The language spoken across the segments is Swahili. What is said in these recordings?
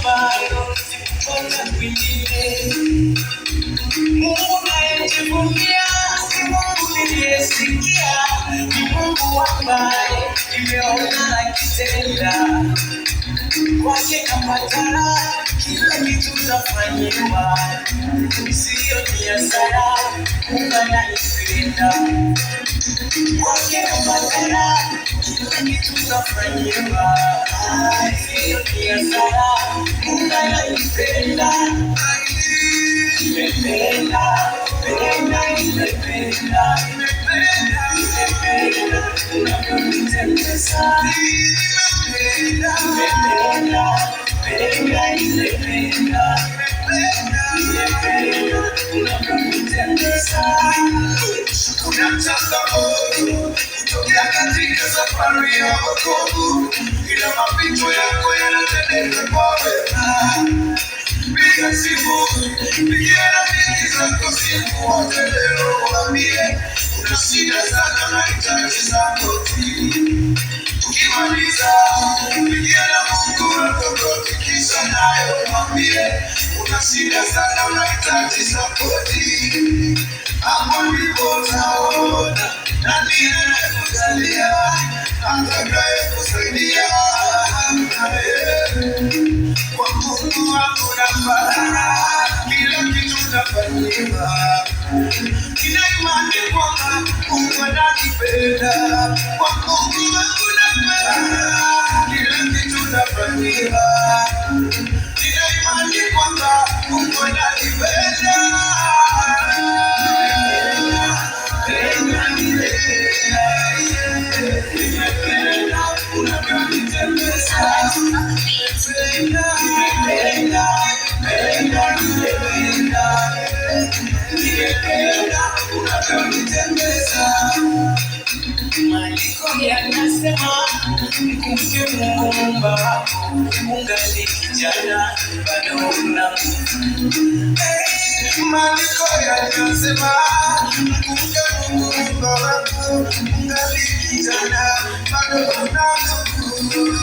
bado sikupona kwingine. Mungu nayejivunia si Mungu niliyesikia, ni Mungu ambaye nimeona akitenda. Kwake napata kila kitu nafanyiwa, sio ni hasara, Mungu ananipenda. Kwake napata kila kitu nafanyiwa, sio ni hasara, Mungu ananipenda. Nimependa, nimependa, unavyonitendeza. Kuna changamoto kutokea katika safari ya wokovu, ila mapito yako yanatendeka kwa wema. Piga simu, pigia rafiki zako simu wote leo waambie una shida sana nahitaji sapoti. Ukimaliza, pigia na Mungu atokoti kisha nayo mwambie una shida sana unahitaji sapoti. Hapo ndipo utaona nani anayekujalia, atakayekusaidia. Kwa Mungu wangu napata kila kitu nafanyiwa, nina imani kwamba Mungu ananipenda. Kwa Mungu wangu napata kila kitu nafanyiwa, nina imani kwamba Mungu ananipenda. Maandiko yanasema mkumbuke Mungu Muumba wako ungali kijana bado una nguvu. Maandiko yanasema mkumbuke Mungu Muumba wako ungali kijana bado una nguvu.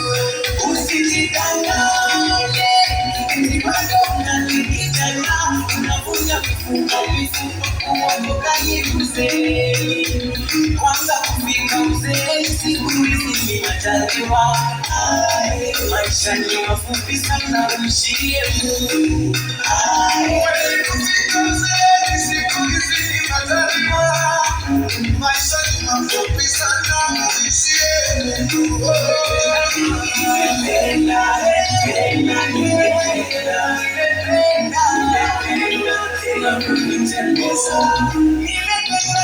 Usijidanganye, eti bado ungali kijana, unavunja mifupa kuondoka uzee. Kwanza kufika uzee siku hizi ni majaliwa, maisha ni mafupi sana uishie Mungu. Kufika uzee siku hizi ni majaliwa, maisha ni mafupi sana uishie Mungu. Nimependa